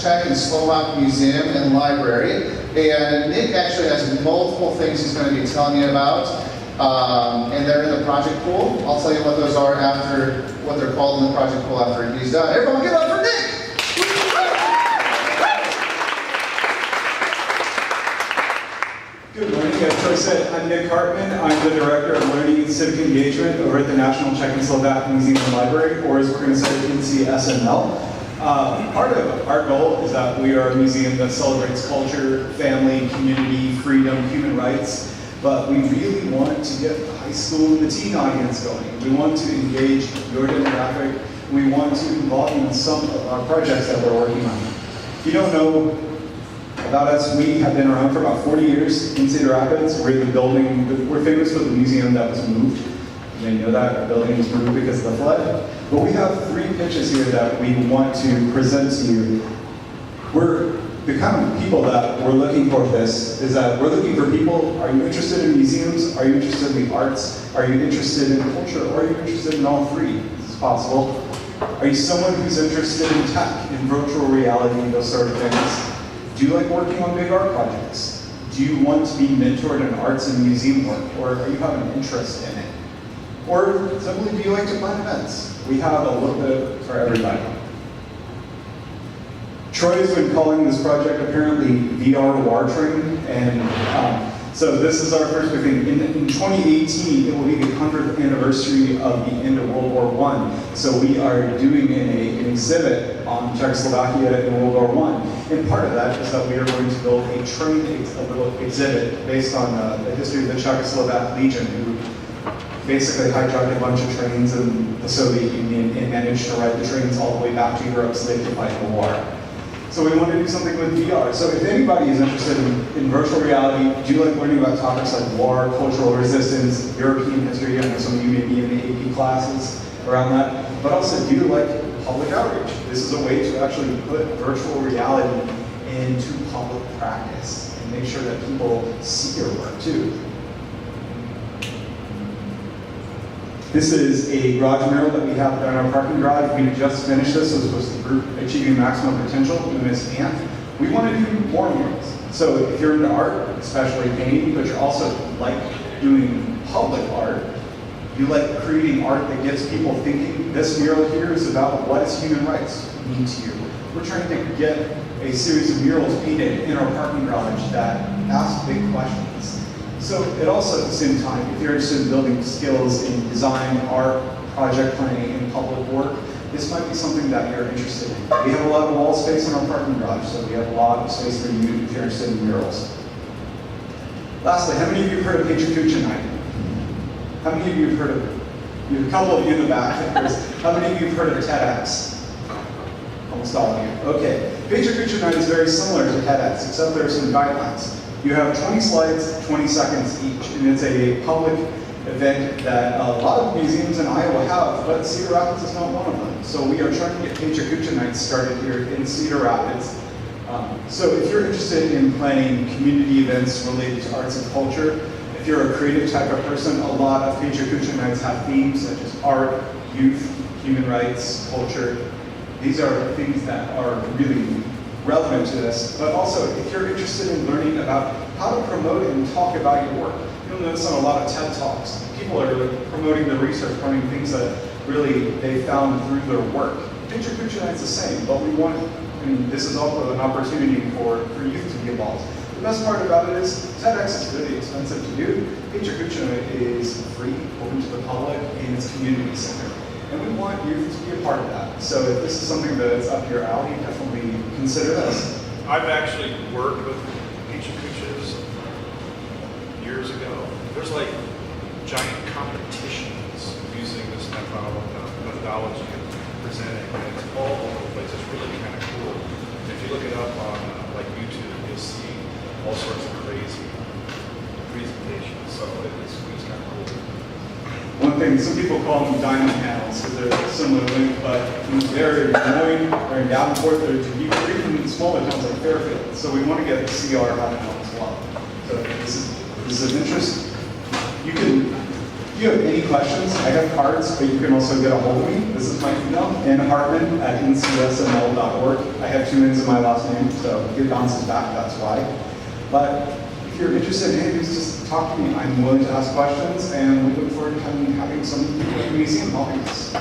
Czech and Slovak Museum and Library. And Nick actually has multiple things he's going to be telling you about. And they're in the project pool. I'll tell you what those are after, what they're called in the project pool after he's done. Everyone give it up for Nick! Good morning, as Troy said, I'm Nick Hartman. I'm the Director of Learning and Civic Engagement over at the National Czech and Slovak Museum and Library, or as we're going to say, NCSML. Part of our goal is that we are a museum that celebrates culture, family, community, freedom, human rights, but we really want to get the high school and the teen audience going. We want to engage your demographic. We want to involve you in some of our projects that we're working on. If you don't know about us, we have been around for about 40 years in Cedar Rapids. We're famous for the museum that was moved. You may know that our building was moved because of the flood. But we have 3 pitches here that we want to present to you. We're the kind of people that we're looking for this is that we're looking for people. Are you interested in museums? Are you interested in the arts? Are you interested in culture? Or are you interested in all 3? This is possible. Are you someone who's interested in tech, in virtual reality, those sort of things? Do you like working on big art projects? Do you want to be mentored in arts and museum work? Or are you have an interest in it? Or simply, do you like to plan events? We have a little bit for everybody. Troy's been calling this project apparently VR War Train, and so this is our first big thing. In 2018, it will be the 100th anniversary of the end of World War I. So we are doing an exhibit on Czechoslovakia in World War I. And part of that is that we are going to build a little exhibit based on the history of the Czechoslovak Legion, who basically hijacked a bunch of trains in the Soviet Union and managed to ride the trains all the way back to Europe so they could fight the war. So we want to do something with VR. So if anybody is interested in virtual reality, do you like learning about topics like war, cultural resistance, European history? I know some of you may be in the AP classes around that. But also, do you like public outreach? This is a way to actually put virtual reality into public practice and make sure that people see your work too. This is a garage mural that we have in our parking garage. We just finished this. This was the group Achieving Maximum Potential, Miss Ant. We want to do more murals. So if you're into art, especially painting, but you're also like doing public art, you like creating art that gets people thinking, this mural here is about what does human rights mean to you. We're trying to get a series of murals painted in our parking garage that ask big questions. So it also, at the same time, if you're interested in building skills in design, art, project planning, and public work, this might be something that you're interested in. We have a lot of wall space in our parking garage, so we have a lot of space for you if you're interested in murals. Lastly, how many of you have heard of Patriot Kucha Night? How many of you have heard of it? You have a couple of you in the back. How many of you have heard of TEDx? Almost all of you. Okay. Patriot Kucha Night is very similar to TEDx, except there are some guidelines. You have 20 slides, 20 seconds each, and it's a public event that a lot of museums in Iowa have, but Cedar Rapids is not one of them. So we are trying to get Patriot Kucha Night started here in Cedar Rapids. So if you're interested in planning community events related to arts and culture, if you're a creative type of person, a lot of Patriot Kucha Nights have themes such as art, youth, human rights, culture. These are things that are really relevant to this, but also if you're interested in learning about how to promote and talk about your work. You'll notice on a lot of TED Talks, people are promoting the research, promoting things that really they found through their work. Patriot Kucha Night's the same, but we want, and this is also an opportunity for youth to be involved. The best part about it is TEDx is really expensive to do. Patriot Kucha Night is free, open to the public, and it's community centered. And we want youth to be a part of that. So if this is something that's up your alley, definitely consider this. I've actually worked with Patriot Kuchas years ago. There's like giant competitions using this methodology and presenting, and it's all over the place. It's really kind of cool. And if you look it up on like YouTube, you'll see all sorts of crazy presentations. So it's kind of cool. One thing, some people call them diamond panels because they're similar length, but they're in Des Moines, they're in Davenport, they're even smaller towns like Fairfield. So we want to get the CR happening as well. So this is of interest. You can If you have any questions, I have cards, but you can also get a hold of me. This is my email, nhartman@ncsml.org. I have 2 N's in my last name, so it bounces back, that's why. But if you're interested in anything, just talk to me. I'm willing to ask questions, and we look forward to having some people at the museum helping us.